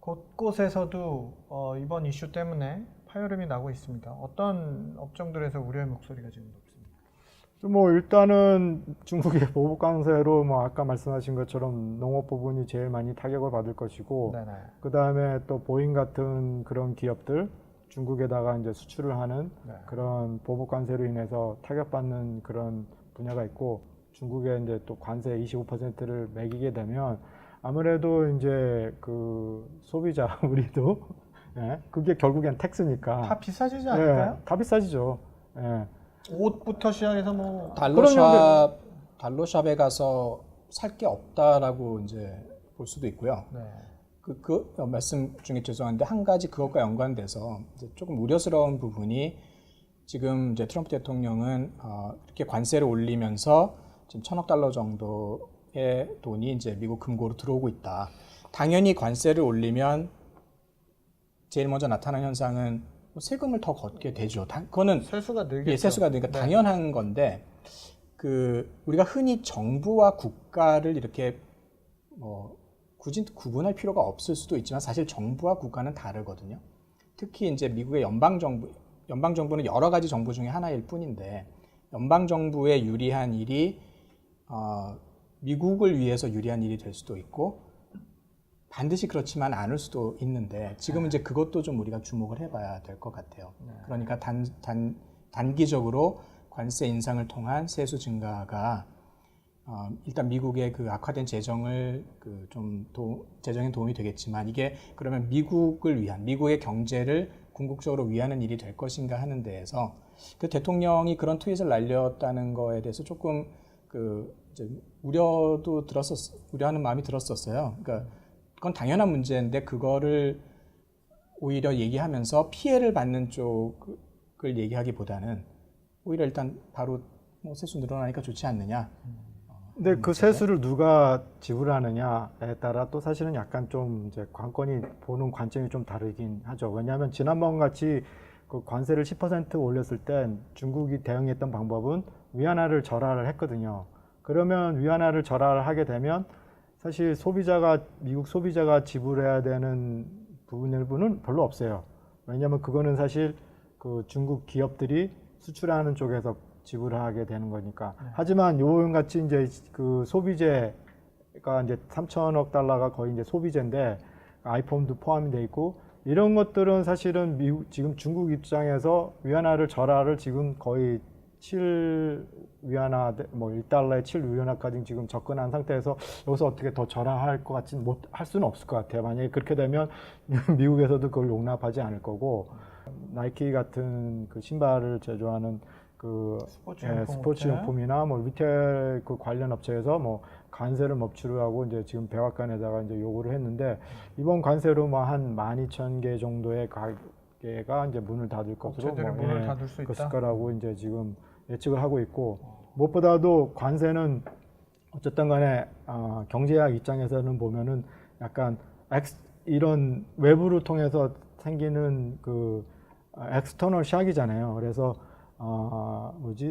곳곳에서도 이번 이슈 때문에 파열음이 나고 있습니다. 어떤 업종들에서 우려의 목소리가 지금 높습니다. 뭐 일단은 중국의 보복 관세로 뭐 아까 말씀하신 것처럼 농업 부분이 제일 많이 타격을 받을 것이고, 네네. 그 다음에 또 보잉 같은 그런 기업들 중국에다가 이제 수출을 하는 네. 그런 보복 관세로 인해서 타격받는 그런 분야가 있고, 중국에 이제 또 관세 25%를 매기게 되면 아무래도 이제 그 소비자 우리도 예, 그게 결국엔 텍스니까 다 비싸지지 않을까요? 예, 다 비싸지죠. 예. 옷부터 시작해서 뭐 달러샵에 가서 살 게 없다라고 이제 볼 수도 있고요. 네. 그 말씀 중에 죄송한데 한 가지 그것과 연관돼서 이제 조금 우려스러운 부분이 지금 이제 트럼프 대통령은 이렇게 관세를 올리면서 지금 1,000억 달러 정도의 돈이 이제 미국 금고로 들어오고 있다. 당연히 관세를 올리면 제일 먼저 나타나는 현상은 뭐 세금을 더 걷게 되죠. 그거는 세수가 늘겠죠. 예, 세수가 늘니까 네. 당연한 건데 우리가 흔히 정부와 국가를 이렇게 굳이 구분할 필요가 없을 수도 있지만 사실 정부와 국가는 다르거든요. 특히 이제 미국의 연방정부는 여러 가지 정부 중에 하나일 뿐인데 연방정부에 유리한 일이 미국을 위해서 유리한 일이 될 수도 있고 반드시 그렇지만 않을 수도 있는데 지금 이제 그것도 좀 우리가 주목을 해봐야 될 것 같아요. 그러니까 단기적으로 관세 인상을 통한 세수 증가가 일단 미국의 그 악화된 재정을 재정에 도움이 되겠지만 이게 그러면 미국을 위한 미국의 경제를 궁극적으로 위하는 일이 될 것인가 하는 데에서 그 대통령이 그런 트윗을 날렸다는 거에 대해서 조금 이제 우려하는 마음이 들었었어요. 그러니까 그건 당연한 문제인데 그거를 오히려 얘기하면서 피해를 받는 쪽을 얘기하기보다는 오히려 일단 바로 뭐 세수 늘어나니까 좋지 않느냐. 근데 그 세수를 누가 지불하느냐에 따라 또 사실은 약간 좀 이제 관건이 보는 관점이 좀 다르긴 하죠. 왜냐하면 지난번 같이 그 관세를 10% 올렸을 땐 중국이 대응했던 방법은 위안화를 절하를 했거든요. 그러면 위안화를 절하를 하게 되면 사실 미국 소비자가 지불해야 되는 부분은 별로 없어요. 왜냐하면 그거는 사실 그 중국 기업들이 수출하는 쪽에서 지불하게 되는 거니까. 네. 하지만 요같이 이제 그 소비재가 이제 3천억 달러가 거의 이제 소비재인데 아이폰도 포함이 돼 있고 이런 것들은 사실은 지금 중국 입장에서 위안화를 절하를 지금 거의 7위안화, 뭐 1달러에 7위안화까지 지금 접근한 상태에서 여기서 어떻게 더 절하할 것 같지는 할 수는 없을 것 같아요. 만약에 그렇게 되면 미국에서도 그걸 용납하지 않을 거고 나이키 같은 그 신발을 제조하는 그 스포츠 용품이나 뭐 리테일 그 관련 업체에서 뭐 관세를 멈추려 하고 이제 지금 백악관에다가 이제 요구를 했는데 이번 관세로 뭐 한 12,000개 정도의 가게가 이제 문을 닫을 것으로 문을 닫을 수 있다. 거라고 이제 지금 예측을 하고 있고 무엇보다도 관세는 어쨌든 간에 경제학 입장에서는 보면은 약간 이런 외부를 통해서 생기는 그 엑스터널 샥이잖아요. 그래서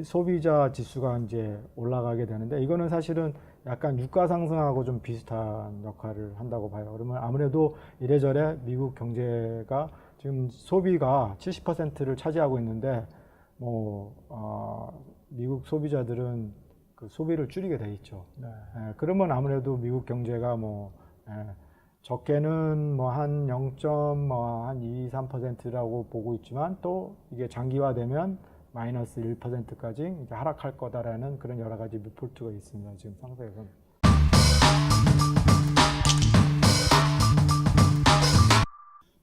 소비자 지수가 이제 올라가게 되는데 이거는 사실은 약간 유가 상승하고 좀 비슷한 역할을 한다고 봐요. 그러면 아무래도 이래저래 미국 경제가 지금 소비가 70%를 차지하고 있는데 미국 소비자들은 그 소비를 줄이게 돼 있죠. 네. 그러면 아무래도 미국 경제가 적게는 한 2, 3%라고 보고 있지만 또 이게 장기화되면 마이너스 1%까지 이제 하락할 거다라는 그런 여러 가지 리포트가 있습니다. 지금 상세에서는.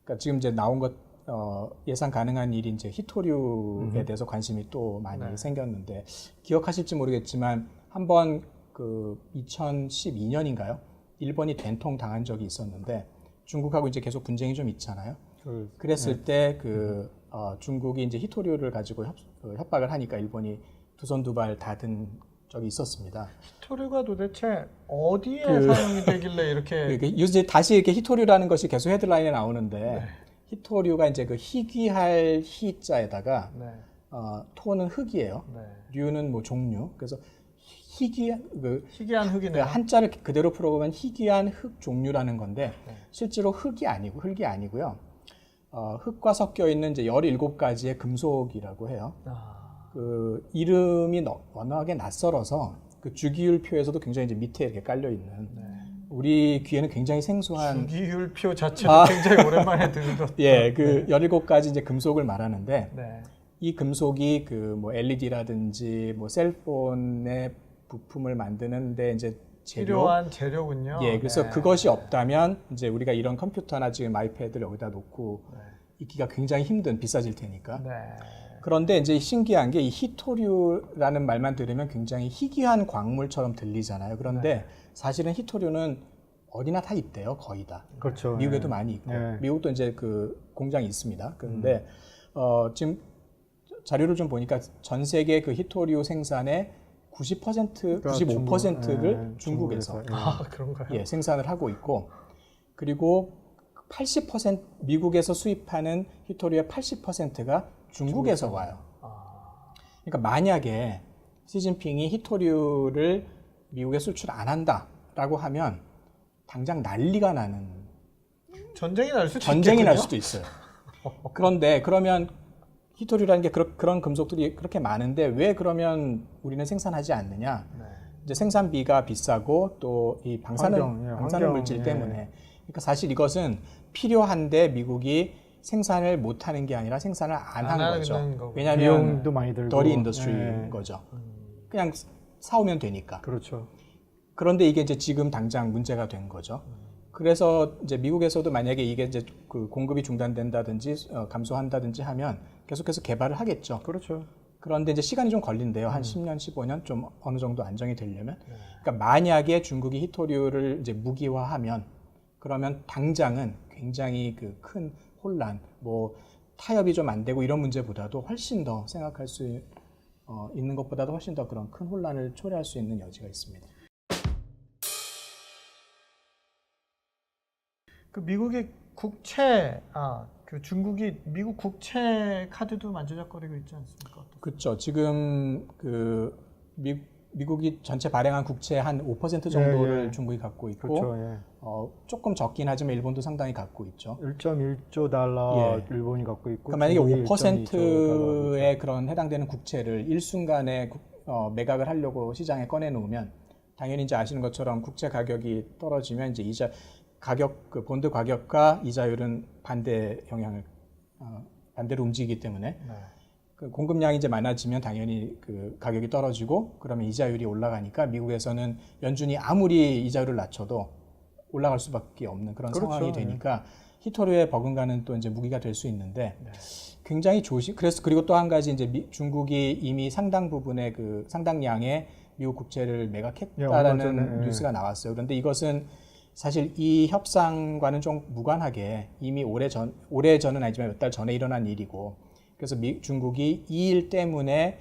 그러니까 지금 이제 나온 것 예상 가능한 일이 이제 히토류에 대해서 관심이 또 많이 생겼는데 기억하실지 모르겠지만 한번 그 2012년인가요? 일본이 된통 당한 적이 있었는데 중국하고 이제 계속 분쟁이 좀 있잖아요. 그랬을 때 중국이 이제 히토류를 가지고 협박을 하니까 일본이 두 손 두 발 닫은 적이 있었습니다. 히토류가 도대체 어디에 사용이 되길래 이렇게 요새 다시 이렇게 히토류라는 것이 계속 헤드라인에 나오는데 히토류가 이제 그 희귀할 희자에다가 토는 흙이에요. 류는 뭐 종류. 그래서 희귀한 희귀한 흙이네요. 한자를 그대로 풀어보면 희귀한 흙 종류라는 건데 네. 실제로 흙이 아니고요. 흙과 섞여 있는 이제 17가지의 금속이라고 해요. 그 이름이 워낙에 낯설어서 그 주기율표에서도 굉장히 이제 밑에 이렇게 깔려 있는 우리 귀에는 굉장히 생소한 주기율표 자체도 굉장히 오랜만에 듣는 예, 그 17가지 이제 금속을 말하는데 네. 이 금속이 그 뭐 LED라든지 뭐 셀폰의 부품을 만드는데 이제 필요한 재료군요. 예, 그래서 네. 그것이 없다면 이제 우리가 이런 컴퓨터나 지금 아이패드를 여기다 놓고 있기가 굉장히 힘든 비싸질 테니까. 네. 그런데 이제 신기한 게 이 희토류라는 말만 들으면 굉장히 희귀한 광물처럼 들리잖아요. 그런데 사실은 희토류는 어디나 다 있대요, 거의 다. 그렇죠. 미국에도 예. 많이 있고, 예. 미국도 이제 그 공장이 있습니다. 그런데 지금 자료를 좀 보니까 전 세계 그 희토류 생산의 90%, 95%를 중국에서 아, 그런가요? 예, 생산을 하고 있고, 그리고 80% 미국에서 수입하는 희토류의 80%가 중국에서 와요. 그러니까 만약에 시진핑이 희토류를 미국에 수출 안 한다라고 하면 당장 난리가 나는 전쟁이 날 수도 전쟁이 날 있겠군요. 수도 있어요. 그런데 그러면 희토류라는 게 그런 금속들이 그렇게 많은데 왜 그러면 우리는 생산하지 않느냐? 네. 이제 생산비가 비싸고 또 이 방사능 환경, 물질 예. 때문에. 그러니까 사실 이것은 필요한데 미국이 생산을 못하는 게 아니라 생산을 안 한 거죠. 거군요. 왜냐하면 비용도 많이 들고 더리 인더스트리인 예. 거죠. 그냥 사오면 되니까. 그렇죠. 그런데 이게 이제 지금 당장 문제가 된 거죠. 그래서 이제 미국에서도 만약에 이게 이제 그 공급이 중단된다든지 감소한다든지 하면 계속해서 개발을 하겠죠. 그렇죠. 그런데 이제 시간이 좀 걸린대요. 한 10년, 15년 좀 어느 정도 안정이 되려면. 그러니까 만약에 중국이 희토류를 이제 무기화하면 그러면 당장은 굉장히 그 큰 혼란, 뭐 타협이 좀 안 되고 이런 문제보다도 훨씬 더 생각할 수 있는 것보다도 훨씬 더 그런 큰 혼란을 초래할 수 있는 여지가 있습니다. 그 미국의 국채, 그 중국이 미국 국채 카드도 만지작거리고 있지 않습니까? 그렇죠. 지금 그 미국이 전체 발행한 국채 한 5% 정도를 예. 중국이 갖고 있고 그렇죠. 예. 조금 적긴 하지만 일본도 상당히 갖고 있죠. 1.1조 달러 예. 일본이 갖고 있고 그러니까 만약에 중국이 5%의 그런 해당되는 국채를 일순간에 매각을 하려고 시장에 꺼내 놓으면 당연히 이제 아시는 것처럼 국채 가격이 떨어지면 이제 이자 가격 그 본드 가격과 이자율은 반대 영향을 반대로 움직이기 때문에 네. 그 공급량이 이제 많아지면 당연히 그 가격이 떨어지고 그러면 이자율이 올라가니까 미국에서는 연준이 아무리 이자율을 낮춰도 올라갈 수밖에 없는 그런 그렇죠. 상황이 되니까 희토류에 버금가는 또 이제 무기가 될 수 있는데 네. 굉장히 그리고 또 한 가지 이제 중국이 이미 상당 부분의 그 상당량의 미국 국채를 매각했다라는 얼마 전에, 뉴스가 나왔어요. 그런데 이것은 사실 이 협상과는 좀 무관하게 이미 오래전은 아니지만 몇 달 전에 일어난 일이고 그래서 중국이 이 일 때문에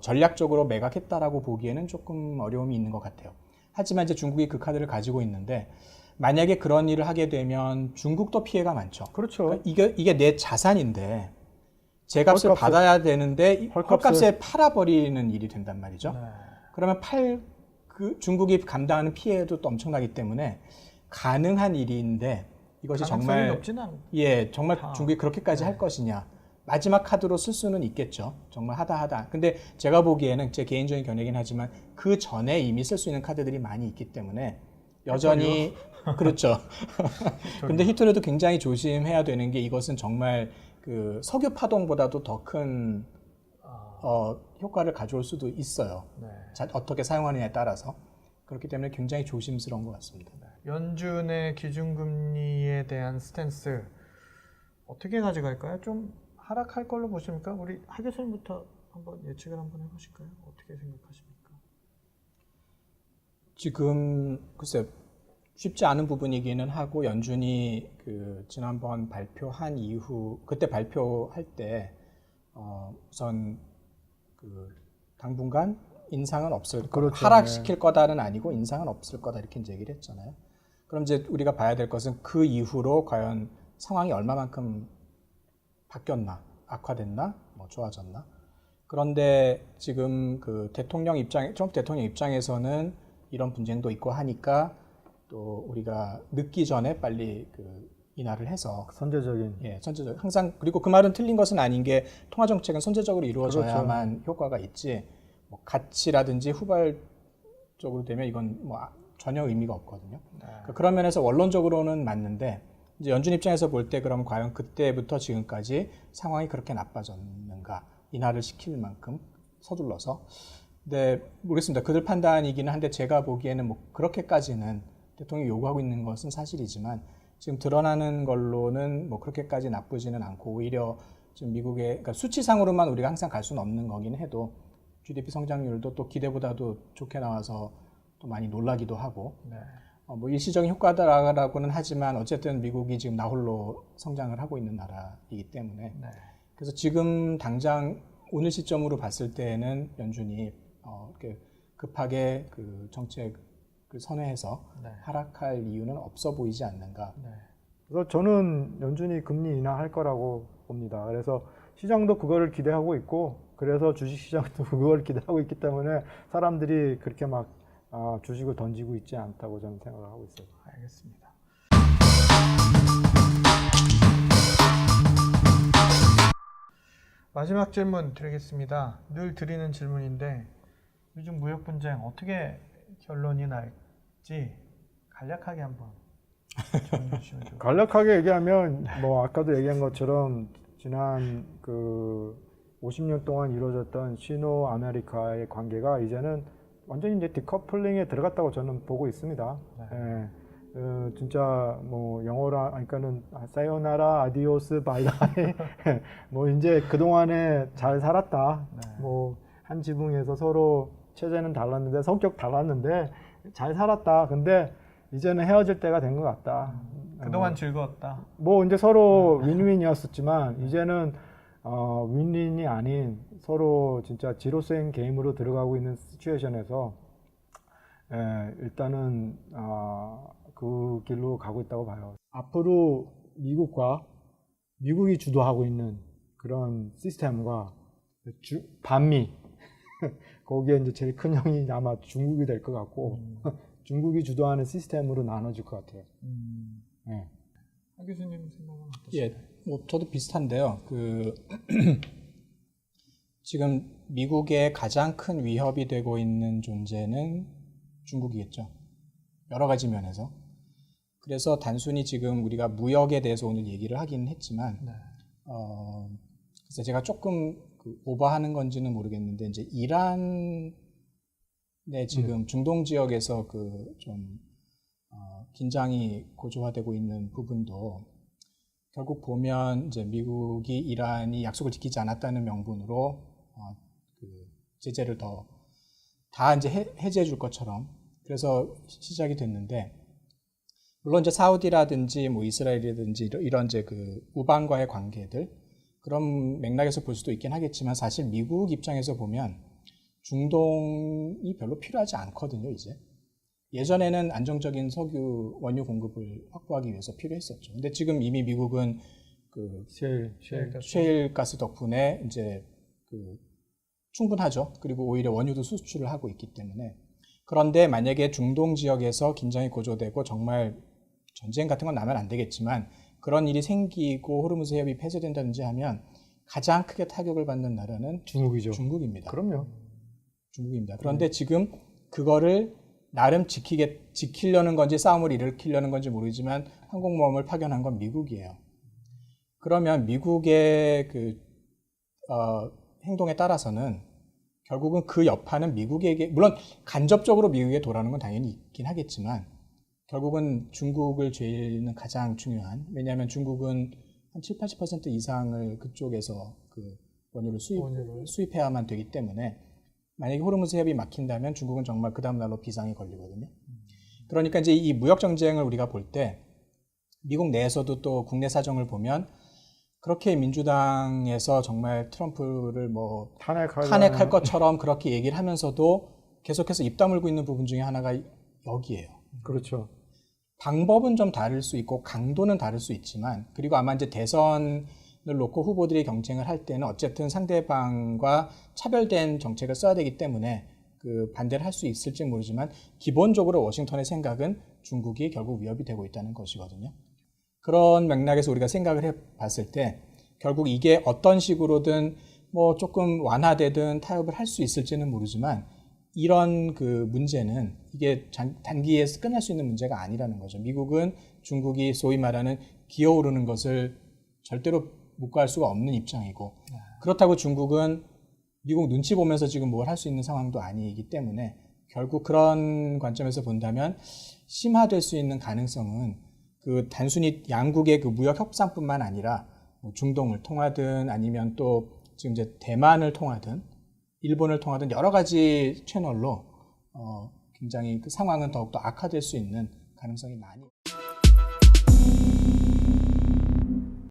전략적으로 매각했다라고 보기에는 조금 어려움이 있는 것 같아요. 하지만 이제 중국이 그 카드를 가지고 있는데 만약에 그런 일을 하게 되면 중국도 피해가 많죠. 그렇죠. 그러니까 이게 내 자산인데 제 값을 받아야 되는데 헐값에 팔아버리는 일이 된단 말이죠. 네. 그러면 중국이 감당하는 피해도 또 엄청나기 때문에 가능한 일인데 이것이 정말 높진 않. 정말 중국이 그렇게까지 할 것이냐. 마지막 카드로 쓸 수는 있겠죠. 정말 하다. 근데 제가 보기에는 제 개인적인 견해긴 하지만 그 전에 이미 쓸 수 있는 카드들이 많이 있기 때문에 여전히 그렇죠. 근데 희토류도 굉장히 조심해야 되는 게 이것은 정말 그 석유 파동보다도 더 큰 효과를 가져올 수도 있어요. 네. 어떻게 사용하느냐에 따라서. 그렇기 때문에 굉장히 조심스러운 것 같습니다. 연준의 기준금리에 대한 스탠스 어떻게 가져갈까요? 좀 하락할 걸로 보십니까? 우리 하 교수님부터 한번 예측을 한번 해보실까요? 어떻게 생각하십니까? 지금 글쎄 쉽지 않은 부분이기는 하고 연준이 그 지난번 발표한 이후 그때 발표할 때 우선 그 당분간 인상은 없을 거다. 그렇죠. 하락시킬 거다는 아니고 인상은 없을 거다 이렇게 이제 얘기를 했잖아요. 그럼 이제 우리가 봐야 될 것은 그 이후로 과연 상황이 얼마만큼 바뀌었나, 악화됐나, 뭐 좋아졌나. 그런데 지금 그 트럼프 대통령 입장에서는 이런 분쟁도 있고 하니까 또 우리가 늦기 전에 빨리 그 인하를 해서 선제적인. 예, 선제적 항상 그리고 그 말은 틀린 것은 아닌 게 통화 정책은 선제적으로 이루어져야만 효과가 있지 뭐 같이라든지 후발적으로 되면 이건 뭐 전혀 의미가 없거든요. 그런 면에서 원론적으로는 맞는데 이제 연준 입장에서 볼 때 그럼 과연 그때부터 지금까지 상황이 그렇게 나빠졌는가 인하를 시킬 만큼 서둘러서 근데 모르겠습니다. 그들 판단이기는 한데 제가 보기에는 뭐 그렇게까지는 대통령이 요구하고 있는 것은 사실이지만 지금 드러나는 걸로는 뭐 그렇게까지 나쁘지는 않고 오히려 지금 미국의 그러니까 수치상으로만 우리가 항상 갈 수는 없는 거긴 해도 GDP 성장률도 또 기대보다도 좋게 나와서 또 많이 놀라기도 하고 네. 뭐 일시적인 효과다라고는 하지만 어쨌든 미국이 지금 나홀로 성장을 하고 있는 나라이기 때문에 네. 그래서 지금 당장 오늘 시점으로 봤을 때는 연준이 이렇게 급하게 그 정책을 선회해서 네. 하락할 이유는 없어 보이지 않는가. 네. 그래서 저는 연준이 금리 인하할 거라고 봅니다. 그래서 시장도 그거를 기대하고 있고, 그래서 주식 시장도 그걸 기대하고 있기 때문에 사람들이 그렇게 막 주식을 던지고 있지 않다고 저는 생각을 하고 있어요. 알겠습니다. 마지막 질문 드리겠습니다. 늘 드리는 질문인데 요즘 무역 분쟁 어떻게 결론이 날지 간략하게 한번 정리해 주시면 좋을 것 간략하게 얘기하면 뭐 아까도 얘기한 것처럼 지난 그 50년 동안 이루어졌던 시노 아메리카의 관계가 이제는 완전히 이제 디커플링에 들어갔다고 저는 보고 있습니다. 예. 진짜 뭐 영어로 그러니까는 사요나라 아디오스 바이바이 뭐 이제 그동안에 잘 살았다. 네. 뭐 한 지붕에서 서로 체제는 달랐는데 성격 달랐는데 잘 살았다. 근데 이제는 헤어질 때가 된 것 같다. 그동안 즐거웠다. 뭐 이제 서로 윈윈이었었지만 이제는 윈윈이 아닌 서로 진짜 지로생 게임으로 들어가고 있는 시츄에이션에서 일단은 그 길로 가고 있다고 봐요. 앞으로 미국이 주도하고 있는 그런 시스템과 반미 거기에 이제 제일 큰 형이 아마 중국이 될 것 같고 중국이 주도하는 시스템으로 나눠질 것 같아요. 네. 하 교수님 생각은 어떠세요? 예, 뭐 저도 비슷한데요. 지금 미국의 가장 큰 위협이 되고 있는 존재는 중국이겠죠. 여러 가지 면에서. 그래서 단순히 지금 우리가 무역에 대해서 오늘 얘기를 하긴 했지만, 네. 그래서 제가 조금 오버하는 건지는 모르겠는데, 이제 이란의 지금 중동 지역에서 긴장이 고조화되고 있는 부분도 결국 보면 이제 미국이 이란이 약속을 지키지 않았다는 명분으로 제재를 다 이제 해제해 줄 것처럼 그래서 시작이 됐는데 물론 이제 사우디라든지 뭐 이스라엘이라든지 이런 이제 우방과의 관계들 그런 맥락에서 볼 수도 있긴 하겠지만 사실 미국 입장에서 보면 중동이 별로 필요하지 않거든요, 이제. 예전에는 안정적인 석유 원유 공급을 확보하기 위해서 필요했었죠. 근데 지금 이미 미국은 셰일 가스 덕분에 이제 충분하죠. 그리고 오히려 원유도 수출을 하고 있기 때문에. 그런데 만약에 중동 지역에서 긴장이 고조되고 정말 전쟁 같은 건 나면 안 되겠지만 그런 일이 생기고 호르무즈 해협이 폐쇄된다든지 하면 가장 크게 타격을 받는 나라는 중국이죠. 중국입니다. 그럼요. 중국입니다. 그런데 지금 그거를 나름 지키려는 건지 싸움을 일으키려는 건지 모르지만 항공모함을 파견한 건 미국이에요. 그러면 미국의 행동에 따라서는 결국은 그 여파는 미국에게 물론 간접적으로 미국에 돌아오는 건 당연히 있긴 하겠지만 결국은 중국을 죄는 가장 중요한 왜냐하면 중국은 한 70-80% 이상을 그쪽에서 원유를 수입해야만 되기 때문에 만약에 호르무즈 해협이 막힌다면 중국은 정말 그 다음 날로 비상이 걸리거든요. 그러니까 이제 이 무역 전쟁을 우리가 볼 때 미국 내에서도 또 국내 사정을 보면 그렇게 민주당에서 정말 트럼프를 뭐 탄핵할 것처럼 그렇게 얘기를 하면서도 계속해서 입 다물고 있는 부분 중에 하나가 여기에요. 그렇죠. 방법은 좀 다를 수 있고 강도는 다를 수 있지만 그리고 아마 이제 대선에 놓고 후보들이 경쟁을 할 때는 어쨌든 상대방과 차별된 정책을 써야 되기 때문에 그 반대를 할 수 있을지 모르지만 기본적으로 워싱턴의 생각은 중국이 결국 위협이 되고 있다는 것이거든요. 그런 맥락에서 우리가 생각을 해봤을 때 결국 이게 어떤 식으로든 뭐 조금 완화되든 타협을 할 수 있을지는 모르지만 이런 그 문제는 이게 단기에 끝날 수 있는 문제가 아니라는 거죠. 미국은 중국이 소위 말하는 기어오르는 것을 절대로 묵과할 수가 없는 입장이고 그렇다고 중국은 미국 눈치 보면서 지금 뭘 할 수 있는 상황도 아니기 때문에 결국 그런 관점에서 본다면 심화될 수 있는 가능성은 그 단순히 양국의 그 무역 협상뿐만 아니라 뭐 중동을 통하든 아니면 또 지금 이제 대만을 통하든 일본을 통하든 여러 가지 채널로 굉장히 그 상황은 더욱더 악화될 수 있는 가능성이 많이